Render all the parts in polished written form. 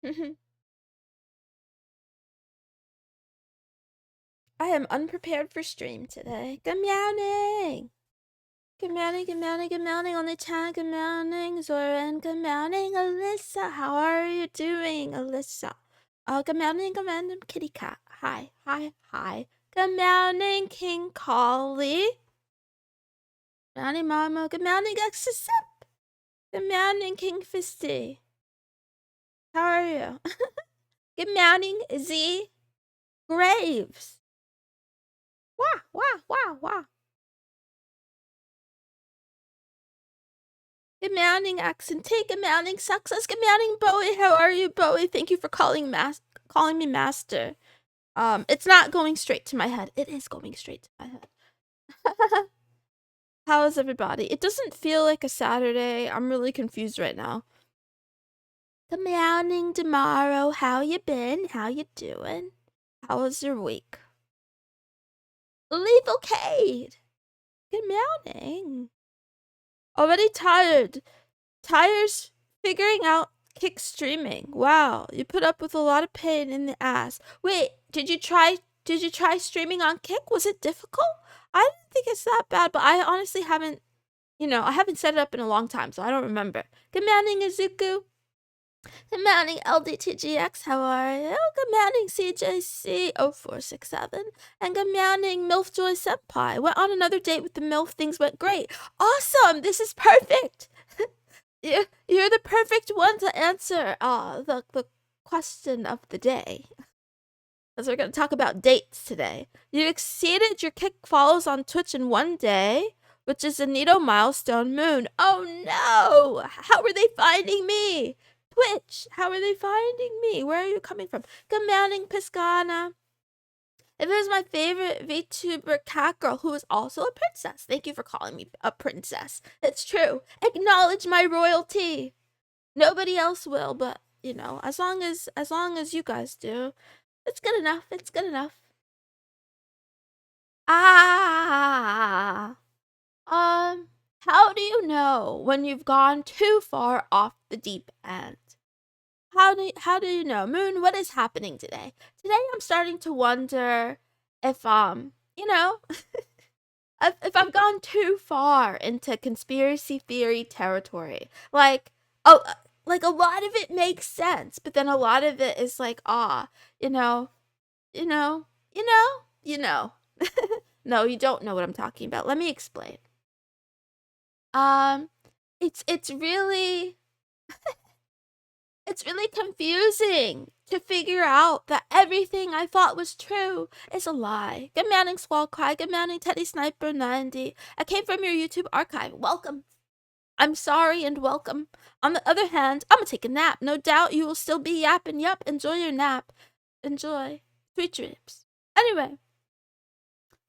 I am unprepared for stream today. Good morning. Good morning, good morning, good morning on the chat. Good morning, Zoran. Good morning, Alyssa. How are you doing, Alyssa? Good morning, Kitty Cat. Hi, hi, hi. Good morning, King Collie. Good morning, Mama. Good morning, Exasip. Good morning, King Fisty. How are you? Good morning, Z Graves. Wah, wah, wah, wah. Good morning, accent. Good morning, success. Good morning, Bowie. How are you, Bowie? Thank you for calling me master. It's not going straight to my head. It is going straight to my head. How is everybody? It doesn't feel like a Saturday. I'm really confused right now. Good morning, tomorrow. How you been? How you doing? How was your week? Lethal Cade. Good morning. Already tired. Tires figuring out kick streaming. Wow, you put up with a lot of pain in the ass. Wait, did you try streaming on Kick? Was it difficult? I don't think it's that bad, but I honestly haven't, I haven't set it up in a long time, so I don't remember. Good morning, Izuku. Good morning, LDTGX. How are you? Good morning, CJC0467. And good morning, MILFJoy Senpai. Went on another date with the MILF. Things went great. Awesome! This is perfect! You're the perfect one to answer the question of the day. As we're going to talk about dates today. You exceeded your kick follows on Twitch in one day, which is a neato milestone. Moon. Oh no! How are they finding me? Twitch, how are they finding me? Where are you coming from? Good morning, Piscana. If it was my favorite VTuber cat girl who is also a princess. Thank you for calling me a princess. It's true. Acknowledge my royalty. Nobody else will, but as long as you guys do, it's good enough. It's good enough. How do you know when you've gone too far off the deep end? How do you know? Moon, what is happening today? Today I'm starting to wonder if if I've gone too far into conspiracy theory territory. Like like a lot of it makes sense, but then a lot of it is like, you know, you know, you know, you know. No, you don't know what I'm talking about. Let me explain. It's really It's really confusing to figure out that everything I thought was true is a lie. Good morning, Squall Cry. Good morning, Teddy Sniper 90. I came from your YouTube archive. Welcome. I'm sorry and welcome. On the other hand, I'm gonna take a nap. No doubt you will still be yapping. Yup, enjoy your nap. Enjoy. Sweet dreams. Anyway.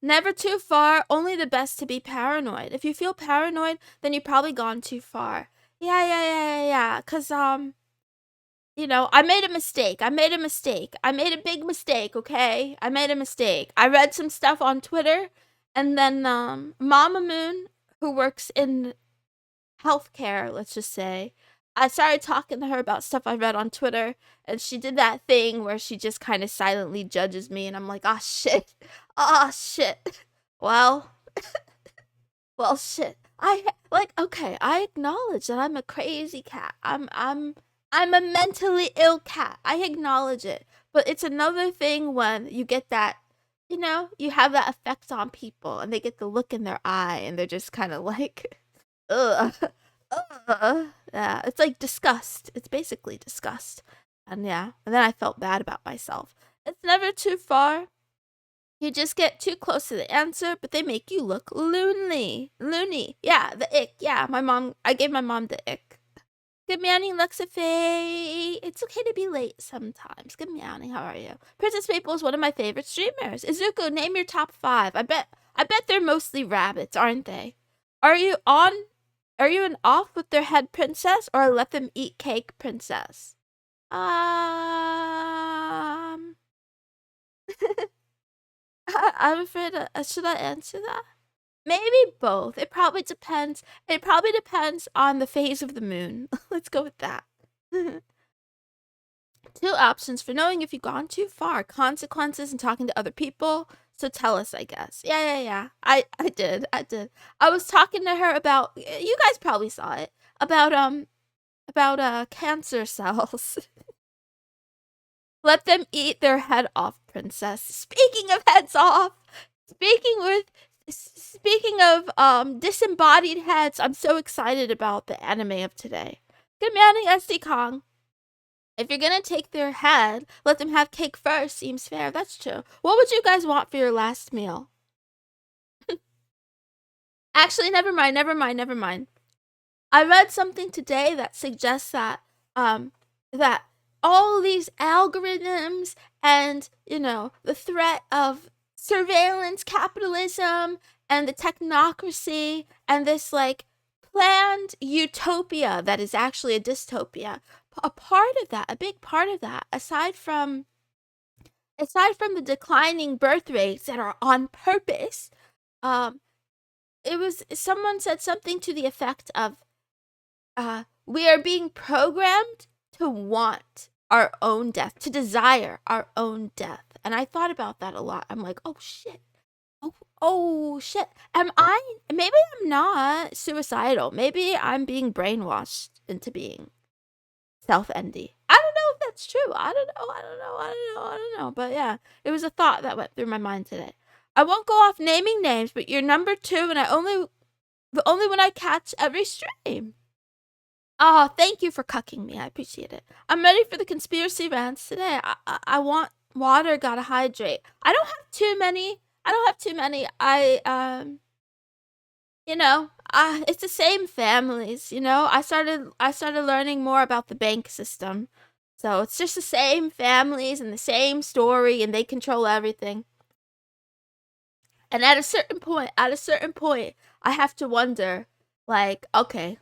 Never too far, only the best to be paranoid. If you feel paranoid, then you've probably gone too far. Yeah. Cause I made a mistake. I made a big mistake, okay? I made a mistake. I read some stuff on Twitter, and then Mama Moon, who works in healthcare, let's just say, I started talking to her about stuff I read on Twitter, and she did that thing where she just kind of silently judges me, and I'm like, ah, shit. Ah, shit. Well, well, shit. Okay, I acknowledge that I'm a crazy cat. I'm a mentally ill cat. I acknowledge it. But it's another thing when you get that, you have that effect on people and they get the look in their eye and they're just kind of like, ugh, ugh. Yeah, it's like disgust. It's basically disgust. And yeah, and then I felt bad about myself. It's never too far. You just get too close to the answer, but they make you look loony. Yeah, the ick. Yeah, I gave my mom the ick. Good morning, Luxafae. It's okay to be late sometimes. Good morning, how are you? Princess Maple is one of my favorite streamers. Izuku, name your top 5. I bet they're mostly rabbits, aren't they? Are you an off with their head princess or a let them eat cake princess? I'm afraid, should I answer that? Maybe both. It probably depends. It probably depends on the phase of the moon. Let's go with that. 2 options for knowing if you've gone too far: consequences and talking to other people. So tell us, I guess. Yeah. I did. I was talking to her about, you guys probably saw it, about cancer cells. Let them eat their head off, princess. Speaking of heads off, speaking of disembodied heads, I'm so excited about the anime of today. Good morning, SD Kong. If you're gonna take their head, let them have cake first. Seems fair. That's true. What would you guys want for your last meal? Actually, never mind. I read something today that suggests that that all these algorithms and, the threat of surveillance capitalism and the technocracy and this like planned utopia that is actually a dystopia, a big part of that, aside from the declining birth rates that are on purpose, someone said something to the effect of, we are being programmed to want our own death, to desire our own death. And I thought about that a lot. I'm like, oh shit. Oh shit. Maybe I'm not suicidal. Maybe I'm being brainwashed into being self-endy. I don't know if that's true. I don't know. But yeah, it was a thought that went through my mind today. I won't go off naming names, but you're number 2 and the only one I catch every stream. Oh, thank you for cucking me. I appreciate it. I'm ready for the conspiracy rants today. I want water, gotta hydrate. I don't have too many. It's the same families, I started learning more about the bank system. So it's just the same families and the same story, and they control everything. And at a certain point, I have to wonder, like, okay,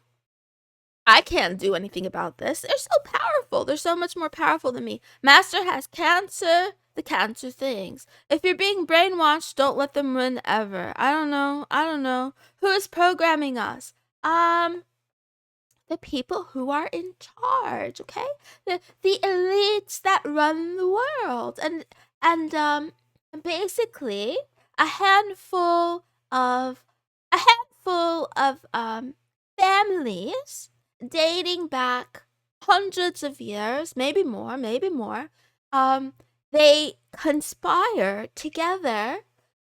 I can't do anything about this. They're so powerful. They're so much more powerful than me. Master has cancer, the cancer things. If you're being brainwashed, don't let them win ever. I don't know. Who is programming us? The people who are in charge, okay? The elites that run the world. And basically a handful of families dating back hundreds of years, maybe more, they conspire together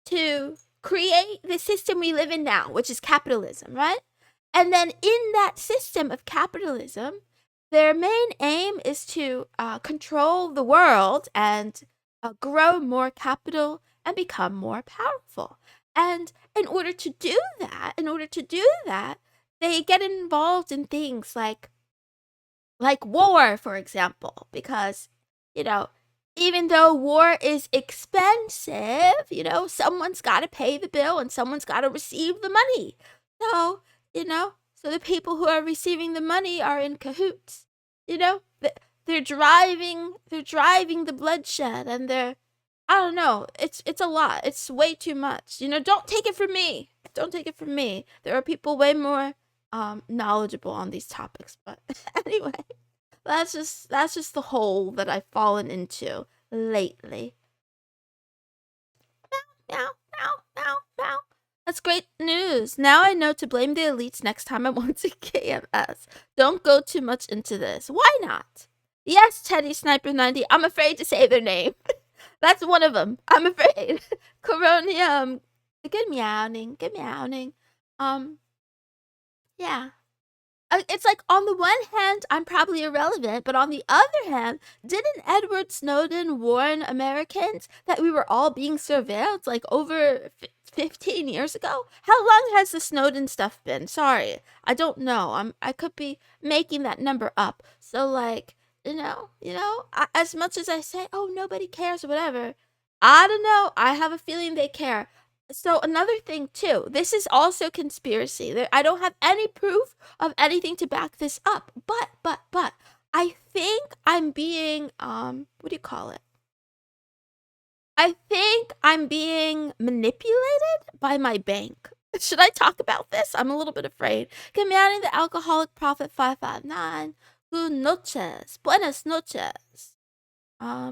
to create the system we live in now, which is capitalism, right? And then in that system of capitalism, their main aim is to control the world and grow more capital and become more powerful. And in order to do that, they get involved in things like war, for example, because, even though war is expensive, someone's got to pay the bill and someone's got to receive the money. So, so the people who are receiving the money are in cahoots. They're driving the bloodshed, and I don't know. It's a lot. It's way too much. Don't take it from me. There are people way more knowledgeable on these topics, but anyway, that's just the hole that I've fallen into lately. Meow. That's great news. Now I know to blame the elites next time I want to KMS. Don't go too much into this. Why not? Yes, Teddy Sniper 90. I'm afraid to say their name. That's one of them. I'm afraid. Coronium. Good meowing. Yeah. It's like, on the one hand, I'm probably irrelevant, but on the other hand, didn't Edward Snowden warn Americans that we were all being surveilled, like, over 15 years ago? How long has the Snowden stuff been? Sorry, I don't know. I could be making that number up. So, like, as much as I say, oh, nobody cares or whatever, I don't know. I have a feeling they care. So another thing too, this is also conspiracy. I don't have any proof of anything to back this up. But I think I'm being what do you call it? I think I'm being manipulated by my bank. Should I talk about this? I'm a little bit afraid. Commanding the alcoholic prophet 559. Buenas noches. Yeah.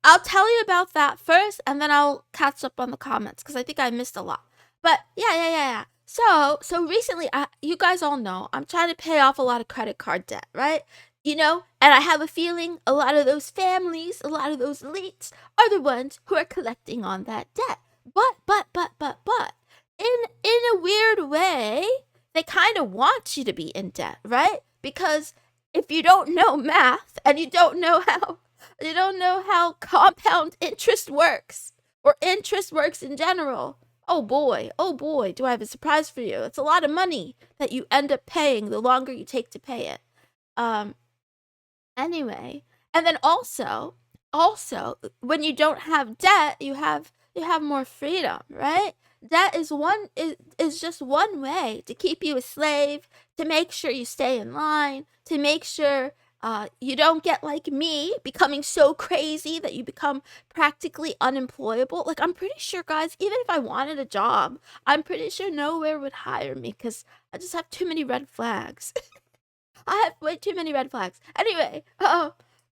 I'll tell you about that first, and then I'll catch up on the comments because I think I missed a lot. But yeah. So recently, you guys all know I'm trying to pay off a lot of credit card debt, right? You know, and I have a feeling a lot of those families, a lot of those elites are the ones who are collecting on that debt. But, in a weird way, they kind of want you to be in debt, right? Because if you don't know math and you don't know how compound interest works or interest works in general, oh boy, do I have a surprise for you. It's a lot of money that you end up paying the longer you take to pay it. Um, anyway, and then also when you don't have debt, you have more freedom, right? That is just one way to keep you a slave, to make sure you stay in line, to make sure you don't get like me, becoming so crazy that you become practically unemployable. Like, I'm pretty sure, guys, even if I wanted a job, I'm pretty sure nowhere would hire me because I just have too many red flags. I have way too many red flags. Anyway,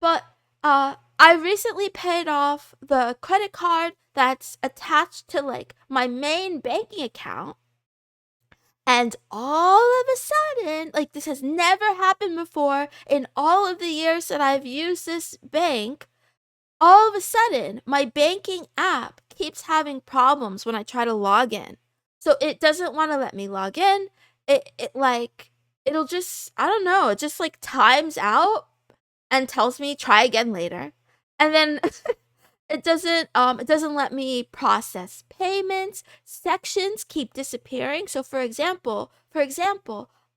but I recently paid off the credit card that's attached to like my main banking account. And all of a sudden, like, this has never happened before in all of the years that I've used this bank. All of a sudden, my banking app keeps having problems when I try to log in. So it doesn't want to let me log in. It'll just, I don't know, it just like times out and tells me try again later. And then it doesn't let me process payments. Sections keep disappearing. So for example,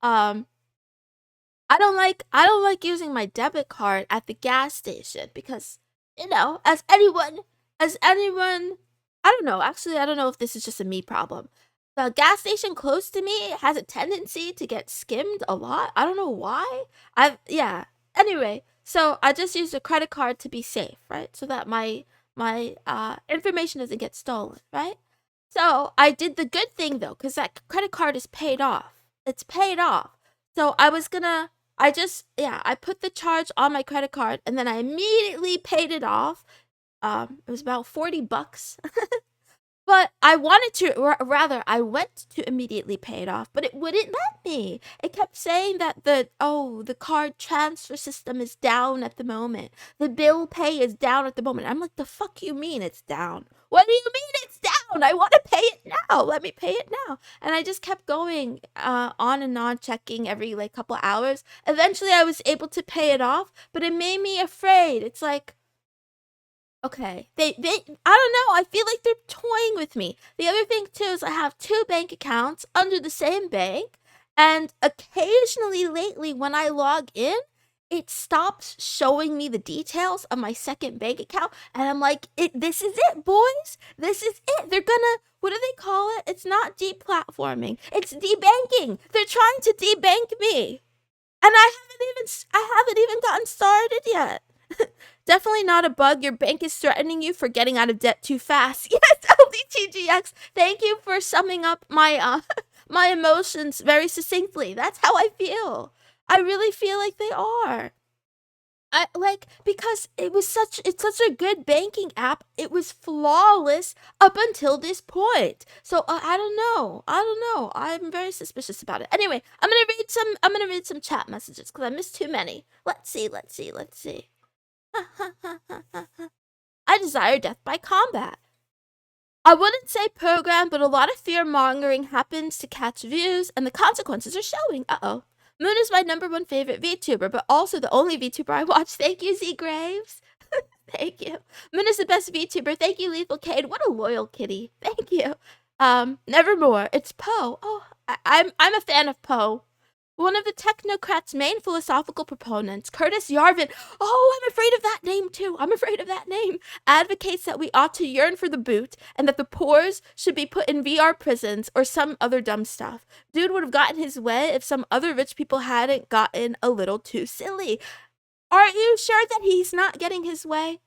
I don't like using my debit card at the gas station because, as anyone, I don't know. Actually, I don't know if this is just a me problem. The gas station close to me has a tendency to get skimmed a lot. I don't know why. Yeah. Anyway, so I just use a credit card to be safe, right? So that my information doesn't get stolen, right? So I did the good thing though, because that credit card is paid off. It's paid off. So I put the charge on my credit card and then I immediately paid it off. It was about $40. But I wanted to, or rather, I went to immediately pay it off, but it wouldn't let me. It kept saying that the card transfer system is down at the moment. The bill pay is down at the moment. I'm like, the fuck you mean it's down? What do you mean it's down? I want to pay it now. Let me pay it now. And I just kept going on and on, checking every like couple hours. Eventually, I was able to pay it off, but it made me afraid. It's like, okay. I don't know. I feel like they're toying with me. The other thing too is I have two bank accounts under the same bank, and occasionally lately when I log in, it stops showing me the details of my second bank account, and I'm like, this is it, boys. This is it. They're gonna, what do they call it? It's not deplatforming. It's debanking. They're trying to debank me. And I haven't even gotten started yet. Definitely not a bug. Your bank is threatening you for getting out of debt too fast. Yes, LDTGX. Thank you for summing up my my emotions very succinctly. That's how I feel. I really feel like they are. I like, because it's such a good banking app. It was flawless up until this point. So I don't know. I don't know. I'm very suspicious about it. Anyway, I'm gonna read some chat messages because I missed too many. Let's see. I desire death by combat. I wouldn't say program, but a lot of fear mongering happens to catch views, and the consequences are showing. Uh-oh. Moon is my #1 favorite VTuber, but also the only VTuber I watch. Thank you, Z Graves. Thank you. Moon is the best VTuber. Thank you, Lethal Cade. What a loyal kitty. Thank you. Nevermore. It's Poe. Oh, I'm a fan of Poe. One of the technocrats' main philosophical proponents, Curtis Yarvin. Oh, I'm afraid of that name too. I'm afraid of that name. Advocates that we ought to yearn for the boot and that the poors should be put in VR prisons or some other dumb stuff. Dude would have gotten his way if some other rich people hadn't gotten a little too silly. Are you sure that he's not getting his way?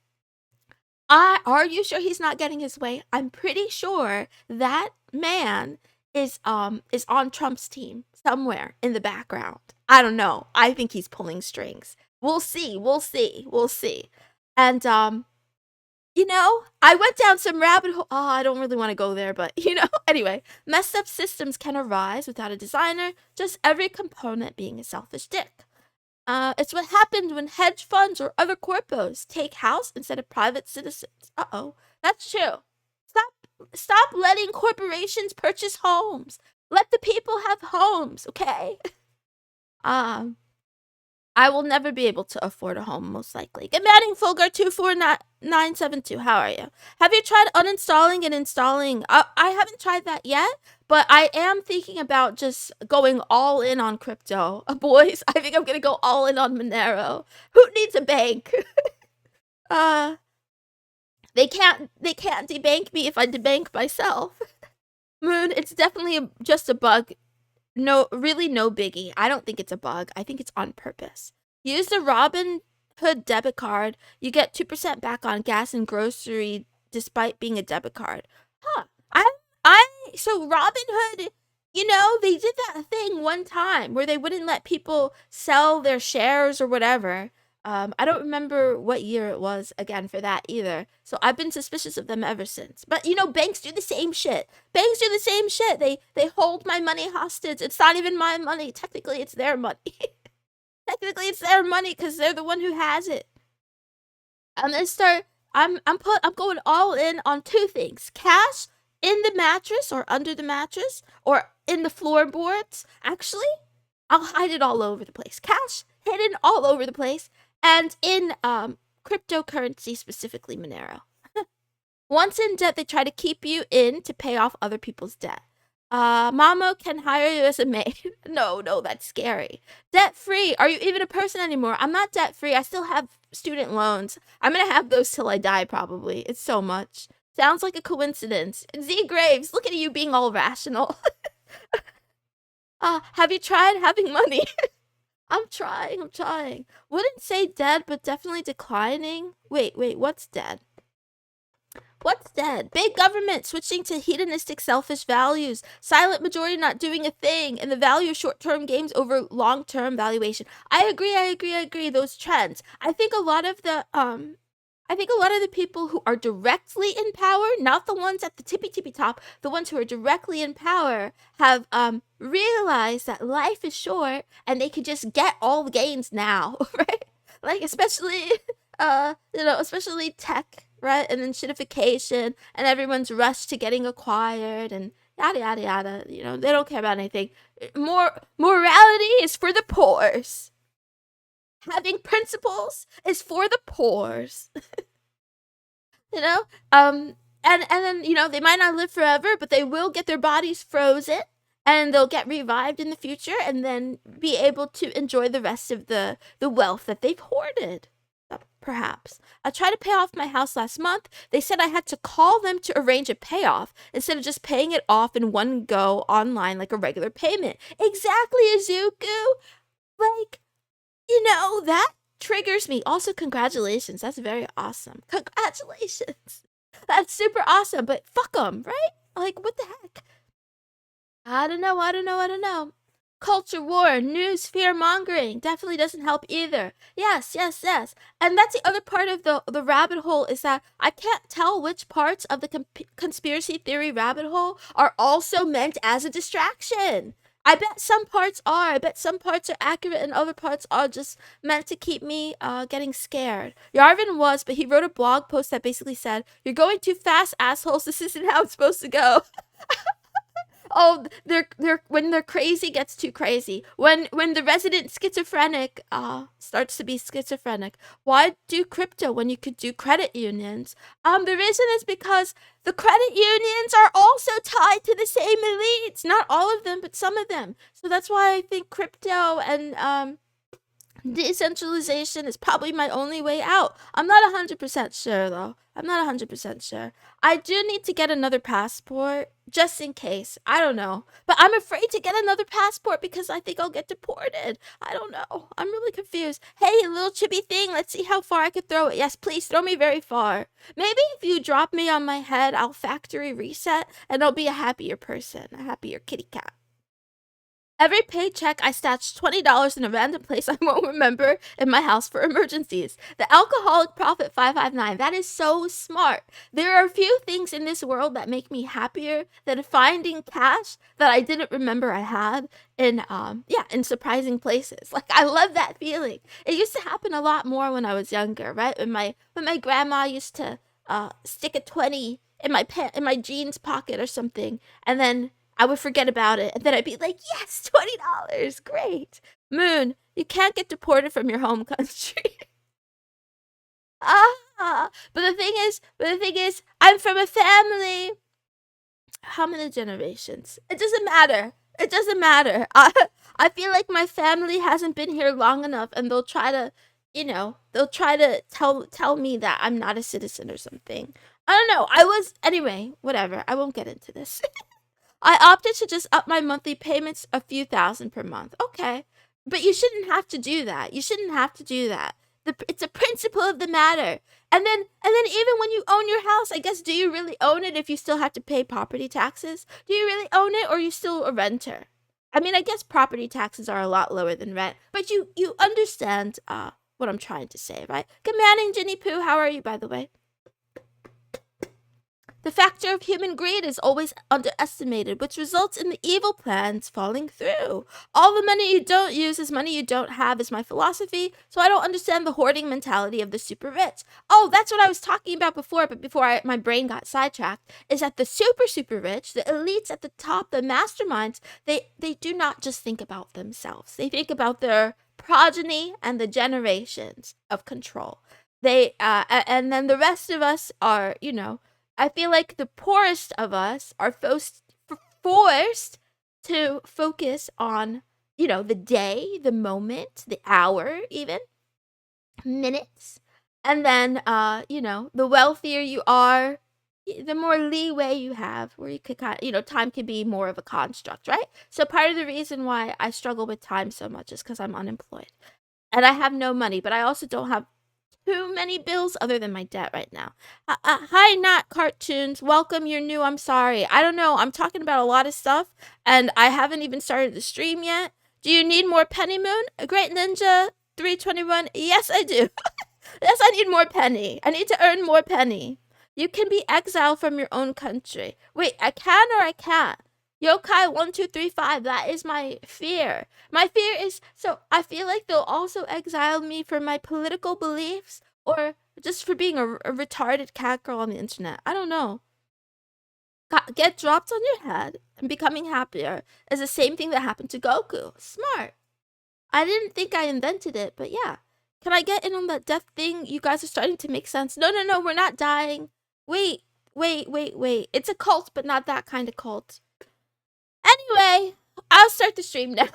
Are you sure he's not getting his way? I'm pretty sure that man is on Trump's team somewhere in the background. I don't know. I think he's pulling strings. We'll see. We'll see. We'll see. And I went down some rabbit hole. Oh, I don't really want to go there, but anyway, messed up systems can arise without a designer, just every component being a selfish dick. It's what happened when hedge funds or other corpos take house instead of private citizens. Uh-oh. That's true. Stop letting corporations purchase homes. Let the people have homes, okay? I will never be able to afford a home, most likely. Good morning, Fulgar24972. How are you? Have you tried uninstalling and installing? I haven't tried that yet, but I am thinking about just going all in on crypto. Boys, I think I'm going to go all in on Monero. Who needs a bank? They can't debank me if I debank myself. Moon, it's definitely just a bug. No, really no biggie. I don't think it's a bug. I think it's on purpose. Use the Robin Hood debit card. You get 2% back on gas and grocery despite being a debit card. Huh. So Robin Hood, they did that thing one time where they wouldn't let people sell their shares or whatever. I don't remember what year it was again for that either. So I've been suspicious of them ever since. But banks do the same shit. Banks do the same shit. They hold my money hostage. It's not even my money. Technically, it's their money. Technically, it's their money because they're the one who has it. I'm gonna start. I'm going all in on two things: cash in the mattress or under the mattress or in the floorboards. Actually, I'll hide it all over the place. Cash hidden all over the place. And in cryptocurrency, specifically Monero. Once in debt, they try to keep you in to pay off other people's debt. Mamo can hire you as a maid. No, that's scary. Debt-free. Are you even a person anymore? I'm not debt-free. I still have student loans. I'm going to have those till I die, probably. It's so much. Sounds like a coincidence. Z Graves, look at you being all rational. Have you tried having money? I'm trying. Wouldn't say dead, but definitely declining. Wait, what's dead? What's dead? Big government switching to hedonistic selfish values. Silent majority not doing a thing. And the value of short-term games over long-term valuation. I agree. Those trends. I think a lot of the people who are directly in power, not the ones at the tippy top, the ones who are directly in power have realized that life is short and they could just get all the gains now, right? Like especially especially tech, right? And then shitification and everyone's rushed to getting acquired and yada yada yada. They don't care about anything. Morality is for the poors. Having principles is for the poors. And then they might not live forever, but they will get their bodies frozen and they'll get revived in the future and then be able to enjoy the rest of the wealth that they've hoarded. Perhaps. I tried to pay off my house last month. They said I had to call them to arrange a payoff instead of just paying it off in one go online like a regular payment. Exactly, Izuku. Like, that triggers me. Also, congratulations. That's very awesome. Congratulations. That's super awesome, but fuck them, right? Like, what the heck? I don't know. Culture war, news, fear-mongering definitely doesn't help either. Yes. And that's the other part of the rabbit hole is that I can't tell which parts of the conspiracy theory rabbit hole are also meant as a distraction. I bet some parts are. I bet some parts are accurate and other parts are just meant to keep me getting scared. Yarvin was, but he wrote a blog post that basically said, "You're going too fast, assholes. This isn't how it's supposed to go." Oh, when they're crazy gets too crazy. When the resident schizophrenic starts to be schizophrenic. Why do crypto when you could do credit unions? The reason is because the credit unions are also tied to the same elites. Not all of them, but some of them. So that's why I think crypto and decentralization is probably my only way out. I'm not 100% sure though. I'm not 100% sure. I do need to get another passport just in case. I don't know. But I'm afraid to get another passport because I think I'll get deported. I don't know. I'm really confused. Hey, little chibi thing, let's see how far I can throw it. Yes, please throw me very far. Maybe if you drop me on my head, I'll factory reset and I'll be a happier person, a happier kitty cat. Every paycheck, I stash $20 in a random place I won't remember in my house for emergencies. The alcoholic prophet 559. That is so smart. There are a few things in this world that make me happier than finding cash that I didn't remember I had in surprising places. Like, I love that feeling. It used to happen a lot more when I was younger, right? When my grandma used to stick a 20 in my jeans pocket or something, and then I would forget about it, and then I'd be like, yes, $20, great. Moon, you can't get deported from your home country. But the thing is, I'm from a family. How many generations? It doesn't matter. It doesn't matter. I feel like my family hasn't been here long enough, and they'll try to, tell me that I'm not a citizen or something. I don't know. Anyway, whatever. I won't get into this. I opted to just up my monthly payments a few thousand per month. Okay. But you shouldn't have to do that. You shouldn't have to do that. It's a principle of the matter. And then even when you own your house, I guess, do you really own it if you still have to pay property taxes? Do you really own it, or are you still a renter? I mean, I guess property taxes are a lot lower than rent, but you understand what I'm trying to say, right? Good morning, Jenny Pooh. How are you, by the way? The factor of human greed is always underestimated, which results in the evil plans falling through. All the money you don't use is money you don't have is my philosophy, so I don't understand the hoarding mentality of the super rich. Oh, that's what I was talking about before, but before my brain got sidetracked, is that the super rich, the elites at the top, the masterminds, they do not just think about themselves. They think about their progeny and the generations of control. And then the rest of us are, I feel like the poorest of us are forced to focus on, the day, the moment, the hour, even minutes. And then, the wealthier you are, the more leeway you have, where you could time can be more of a construct, right? So part of the reason why I struggle with time so much is because I'm unemployed and I have no money, but I also don't have too many bills other than my debt right now. Hi, Not Cartoons. Welcome. You're new. I'm sorry. I don't know. I'm talking about a lot of stuff, and I haven't even started the stream yet. Do you need more penny, Moon? A Great Ninja 321. Yes, I do. Yes, I need more penny. I need to earn more penny. You can be exiled from your own country. Wait, I can or I can't? Yokai 1235, that is my fear. My fear is, so I feel like they'll also exile me for my political beliefs or just for being a retarded cat girl on the internet. I don't know. Get dropped on your head and becoming happier is the same thing that happened to Goku. Smart. I didn't think I invented it, but yeah. Can I get in on that death thing? You guys are starting to make sense. No, we're not dying. Wait. It's a cult, but not that kind of cult. Anyway, I'll start the stream now.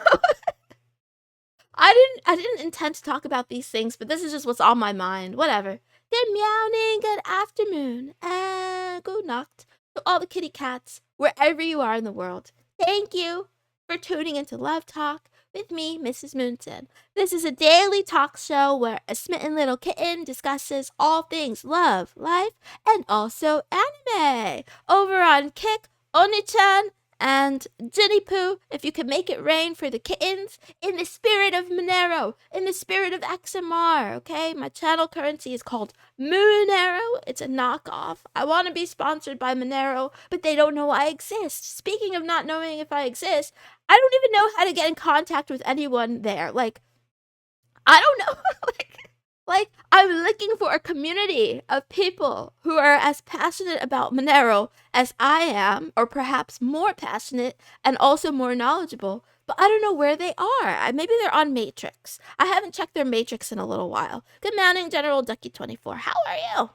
I didn't intend to talk about these things, but this is just what's on my mind. Whatever. Good meowing, good afternoon, and good night to all the kitty cats, wherever you are in the world. Thank you for tuning into Love Talk with me, Mrs. Moonson. This is a daily talk show where a smitten little kitten discusses all things love, life, and also anime. Over on Kick, Oni-chan, and Jenny Pooh, if you can make it rain for the kittens, in the spirit of Monero, in the spirit of XMR, okay? My channel currency is called Monero. It's a knockoff. I want to be sponsored by Monero, but they don't know I exist. Speaking of not knowing if I exist, I don't even know how to get in contact with anyone there. Like, I don't know. Like, I'm looking for a community of people who are as passionate about Monero as I am, or perhaps more passionate and also more knowledgeable, but I don't know where they are. Maybe they're on Matrix. I haven't checked their Matrix in a little while. Good morning, General Ducky24. How are you?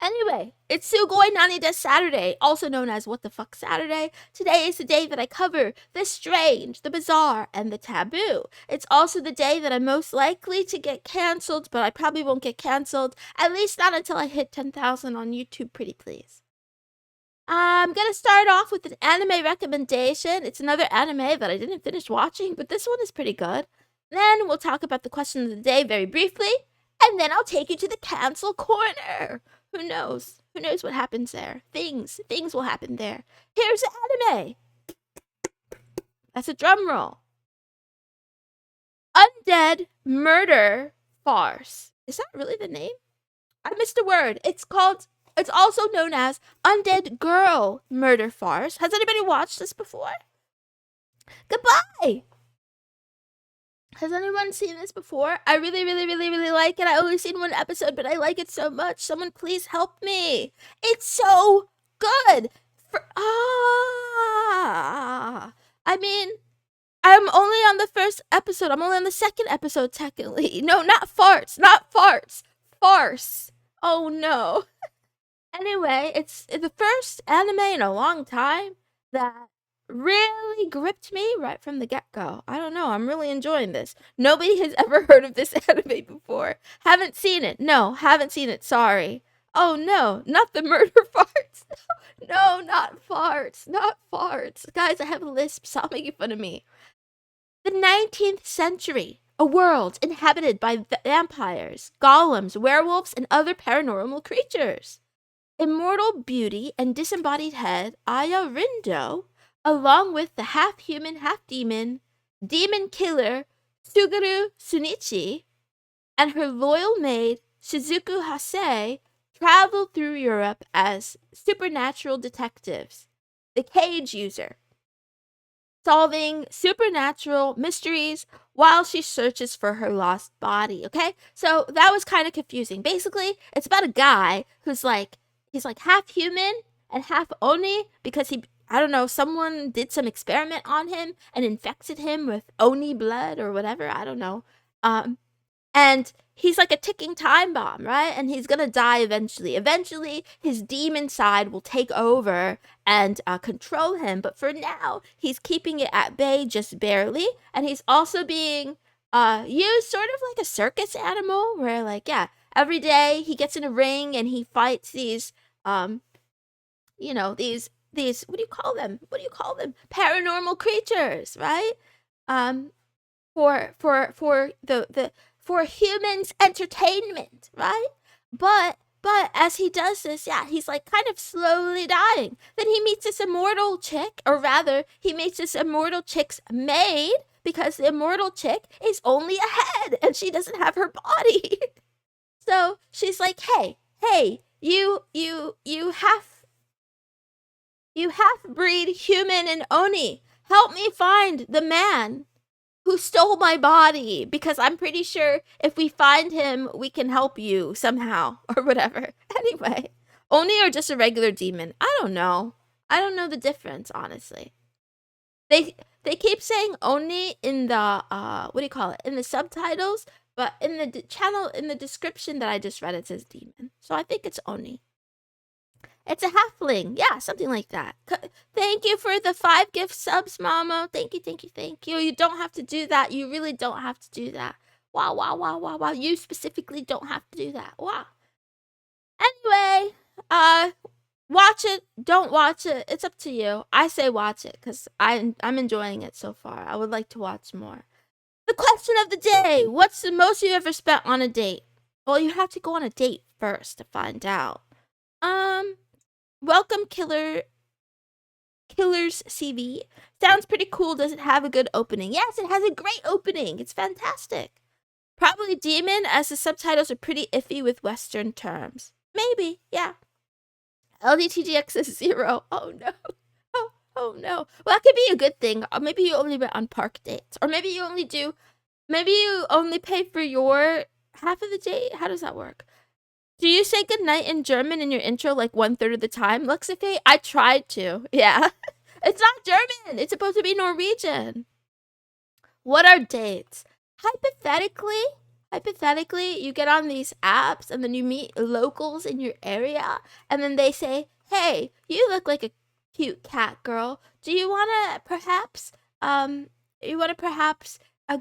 Anyway, it's Sugoi Nani Desu Saturday, also known as What the Fuck Saturday. Today is the day that I cover the strange, the bizarre, and the taboo. It's also the day that I'm most likely to get cancelled, but I probably won't get cancelled, at least not until I hit 10,000 on YouTube, pretty please. I'm gonna start off with an anime recommendation. It's another anime that I didn't finish watching, but this one is pretty good. Then we'll talk about the question of the day very briefly, and then I'll take you to the cancel corner. Who knows? Who knows what happens there? Things will happen there. Here's the anime. That's a drum roll. Undead Murder Farce. Is that really the name? I missed a word. It's also known as Undead Girl Murder Farce. Has anybody watched this before? Goodbye! Has anyone seen this before? I really, really, really, really like it. I only seen one episode, but I like it so much. Someone please help me. It's so good. I mean, I'm only on the first episode. I'm only on the second episode, technically. No, not farts. Not farts. Farce. Oh, no. Anyway, it's the first anime in a long time that really gripped me right from the get-go. I don't know. I'm really enjoying this. Nobody has ever heard of this anime before. Haven't seen it. No, haven't seen it. Sorry. Oh, no. Not the murder farts. No, not farts. Not farts. Guys, I have a lisp. Stop making fun of me. The 19th century. A world inhabited by vampires, golems, werewolves, and other paranormal creatures. Immortal beauty and disembodied head, Aya Rindo, along with the half-human, half-demon, demon killer Suguru Sunichi, and her loyal maid Shizuku Hase, travel through Europe as supernatural detectives. The Cage User, solving supernatural mysteries while she searches for her lost body, okay? So that was kind of confusing. Basically, it's about a guy who's he's like half human and half Oni because I don't know, someone did some experiment on him and infected him with Oni blood or whatever, I don't know. And he's like a ticking time bomb, right? And he's gonna die eventually. Eventually, his demon side will take over and control him. But for now, he's keeping it at bay just barely. And he's also being used sort of like a circus animal where, like, yeah, every day he gets in a ring and he fights these, these, what do you call them? What do you call them? Paranormal creatures, right? For humans' entertainment, right? But as he does this, yeah, he's like kind of slowly dying. Then he meets this immortal chick, or rather, he meets this immortal chick's maid because the immortal chick is only a head and she doesn't have her body. So she's like, hey, you half-breed human and Oni, help me find the man who stole my body, because I'm pretty sure if we find him, we can help you somehow, or whatever. Anyway, Oni or just a regular demon? I don't know. I don't know the difference, honestly. They keep saying Oni in the, what do you call it, in the subtitles, but in the channel, in the description that I just read, it says demon. So I think it's Oni. It's a halfling. Yeah, something like that. Thank you for the 5 gift subs, Mama. Thank you. You don't have to do that. You really don't have to do that. Wow. You specifically don't have to do that. Wow. Anyway, watch it. Don't watch it. It's up to you. I say watch it because I'm enjoying it so far. I would like to watch more. The question of the day. What's the most you ever spent on a date? Well, you have to go on a date first to find out. Welcome Killer's CV. Sounds pretty cool. Does it have a good opening? Yes, it has a great opening. It's fantastic. Probably demon, as the subtitles are pretty iffy with Western terms. Maybe, yeah. LDTGX is 0. Oh no. Oh no. Well, that could be a good thing. Maybe you only went on park dates. Or maybe you only pay for your half of the date. How does that work? Do you say goodnight in German in your intro like 1/3 of the time, Luxife? I tried to. Yeah. It's not German. It's supposed to be Norwegian. What are dates? Hypothetically, you get on these apps and then you meet locals in your area and then they say, hey, you look like a cute cat girl. Do you want to perhaps,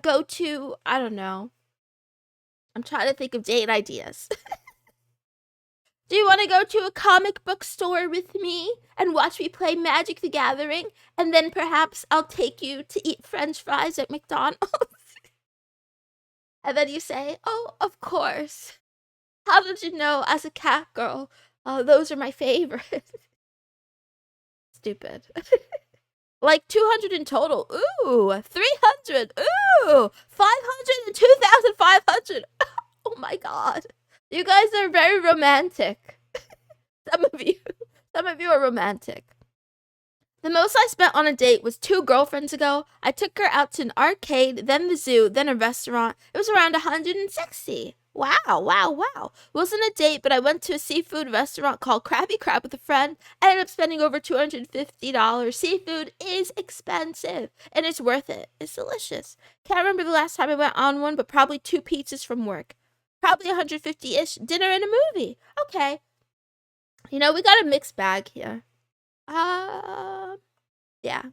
go to, I don't know. I'm trying to think of date ideas. Do you want to go to a comic book store with me and watch me play Magic the Gathering? And then perhaps I'll take you to eat French fries at McDonald's. And then you say, oh, of course. How did you know as a cat girl? Those are my favorite. Stupid. Like 200 in total. Ooh, 300. Ooh, 500 and 2,500. Oh my god. You guys are very romantic. Some of you. Some of you are romantic. The most I spent on a date was 2 girlfriends ago. I took her out to an arcade, then the zoo, then a restaurant. It was around 160. Wow, wow, wow. Wasn't a date, but I went to a seafood restaurant called Krabby Krab with a friend. I ended up spending over $250. Seafood is expensive, and it's worth it. It's delicious. Can't remember the last time I went on one, but probably 2 pizzas from work. Probably 150-ish. Dinner and a movie. Okay. You know, we got a mixed bag here. Yeah.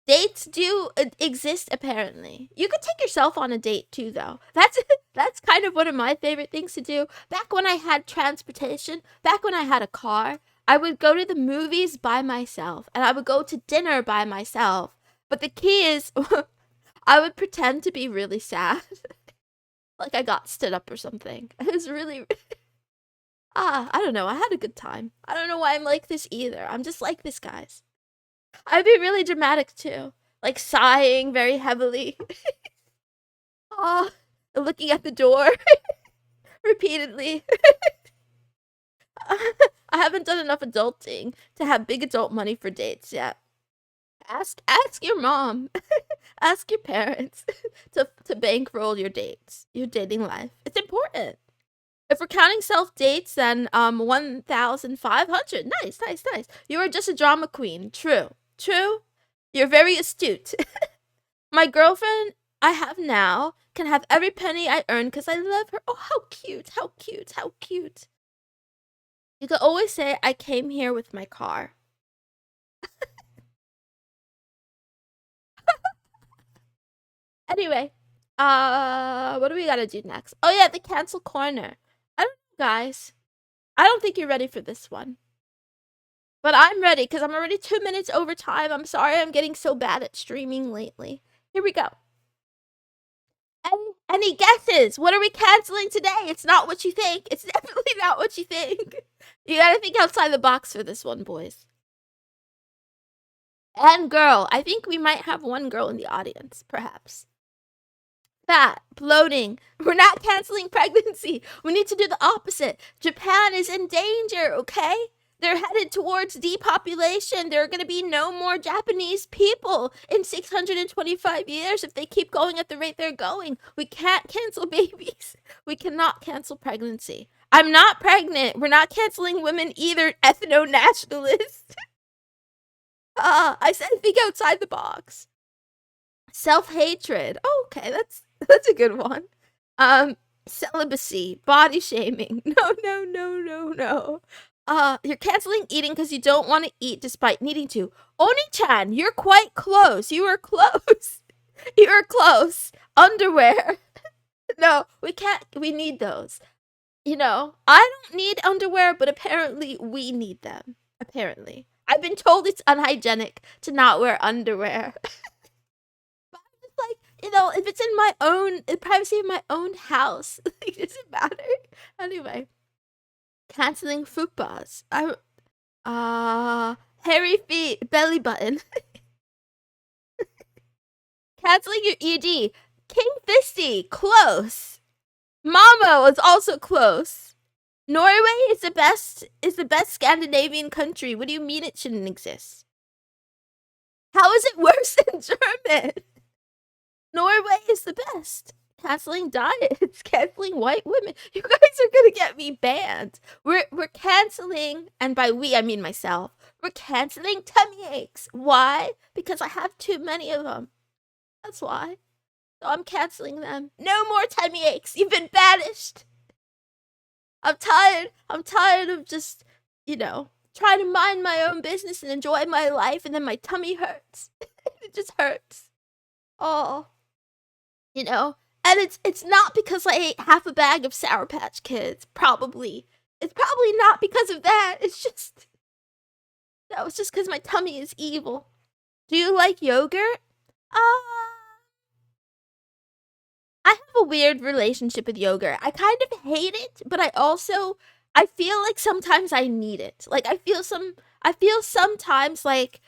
Dates do exist, apparently. You could take yourself on a date too, though. That's kind of one of my favorite things to do. Back when I had transportation, back when I had a car, I would go to the movies by myself, and I would go to dinner by myself. But the key is, I would pretend to be really sad. Like I got stood up or something. It was really... I don't know. I had a good time. I don't know why I'm like this either. I'm just like this, guys. I'd be really dramatic too. Like sighing very heavily. Looking at the door repeatedly. I haven't done enough adulting to have big adult money for dates yet. Ask your mom. Ask your parents to bankroll your dates, your dating life. It's important. If we're counting self-dates, then 1,500. Nice, nice, nice. You are just a drama queen. True. True. You're very astute. My girlfriend I have now can have every penny I earn because I love her. Oh, how cute, how cute, how cute. You can always say I came here with my car. Anyway, what do we gotta do next? Oh yeah, the cancel corner. I don't know, guys. I don't think you're ready for this one. But I'm ready because I'm already 2 minutes over time. I'm sorry I'm getting so bad at streaming lately. Here we go. Any guesses? What are we canceling today? It's not what you think. It's definitely not what you think. You gotta think outside the box for this one, boys. And girl. I think we might have one girl in the audience, perhaps. Fat, bloating. We're not canceling pregnancy. We need to do the opposite. Japan is in danger, okay? They're headed towards depopulation. There are going to be no more Japanese people in 625 years if they keep going at the rate they're going. We can't cancel babies. We cannot cancel pregnancy. I'm not pregnant. We're not canceling women either, ethno-nationalists. I said think outside the box. Self-hatred. Oh, okay, that's a good one. Celibacy, body shaming. No. You're canceling eating because you don't want to eat despite needing to. Oni-chan, you're quite close. You are close. You are close. Underwear. No, we can't. We need those. You know, I don't need underwear, but apparently we need them. Apparently. I've been told it's unhygienic to not wear underwear. Like, you know, if it's in my own privacy of my own house, like, does it matter? Anyway, canceling fupas. Hairy feet, belly button. Canceling your ED. King Fisty, close. Mamo is also close. Norway is the best Scandinavian country. What do you mean it shouldn't exist? How is it worse than German? Norway is the best. Canceling diets, canceling white women. You guys are gonna get me banned. We're canceling, and by we I mean myself. We're canceling tummy aches. Why? Because I have too many of them. That's why. So I'm canceling them. No more tummy aches. You've been banished. I'm tired. I'm tired of just, you know, trying to mind my own business and enjoy my life, and then my tummy hurts. It just hurts. Oh. You know? And it's not because I ate half a bag of Sour Patch Kids. Probably. It's probably not because of that. It's just... That was just because my tummy is evil. Do you like yogurt? I have a weird relationship with yogurt. I kind of hate it, but I feel like sometimes I need it. Like I feel sometimes like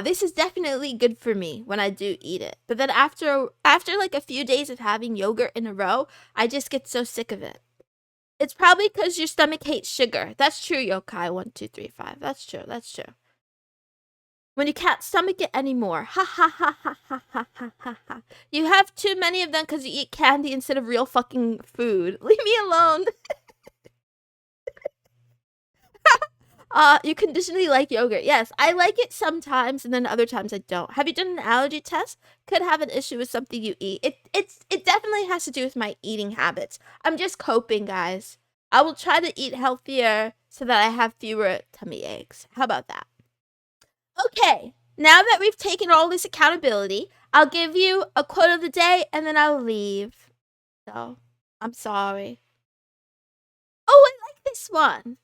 This is definitely good for me when I do eat it. But then after like a few days of having yogurt in a row, I just get so sick of it. It's probably because your stomach hates sugar. That's true, Yokai 1235. That's true. That's true. When you can't stomach it anymore. Ha ha ha ha ha ha ha ha ha. You have too many of them because you eat candy instead of real fucking food. Leave me alone. You conditionally like yogurt. Yes, I like it sometimes, and then other times I don't. Have you done an allergy test? Could have an issue with something you eat. It definitely has to do with my eating habits. I'm just coping, guys. I will try to eat healthier so that I have fewer tummy aches. How about that? Okay, now that we've taken all this accountability, I'll give you a quote of the day, and then I'll leave. So, I'm sorry. Oh, I like this one.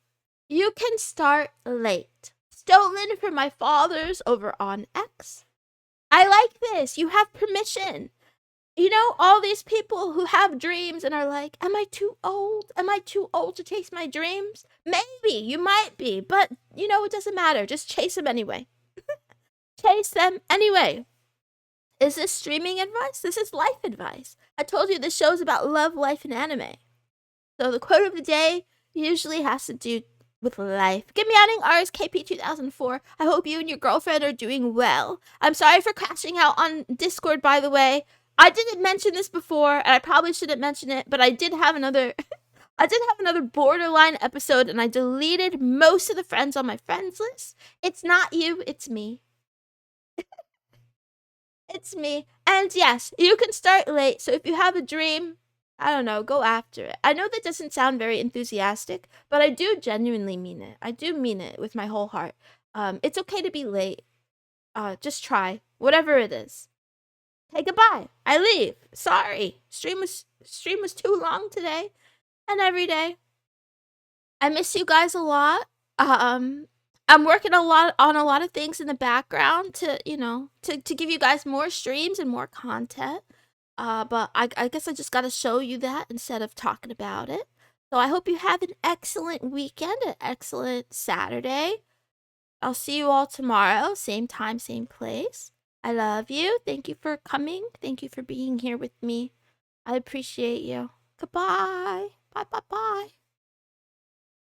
You can start late. Stolen from my fathers over on X. I like this. You have permission. You know, all these people who have dreams and are like, am I too old? Am I too old to chase my dreams? Maybe. You might be. But, you know, it doesn't matter. Just chase them anyway. Chase them anyway. Is this streaming advice? This is life advice. I told you this show's about love, life, and anime. So the quote of the day usually has to do with life. Good morning, RSKP 2004. I hope you and your girlfriend are doing well. I'm sorry for crashing out on Discord, by the way. I didn't mention this before, and I probably shouldn't mention it, but I did have another borderline episode, and I deleted most of the friends on my friends list. It's not you, it's me. It's me. And yes, you can start late, so if you have a dream, I don't know, go after it. I know that doesn't sound very enthusiastic, but I do genuinely mean it. I do mean it with my whole heart. It's okay to be late. Just try. Whatever it is. Hey, goodbye. I leave. Sorry. Stream was too long today. And every day. I miss you guys a lot. I'm working on a lot of things in the background to, you know, to give you guys more streams and more content. But I guess I just gotta show you that instead of talking about it. So I hope you have an excellent weekend, an excellent Saturday. I'll see you all tomorrow, same time, same place. I love you. Thank you for coming. Thank you for being here with me. I appreciate you. Goodbye. Bye, bye, bye.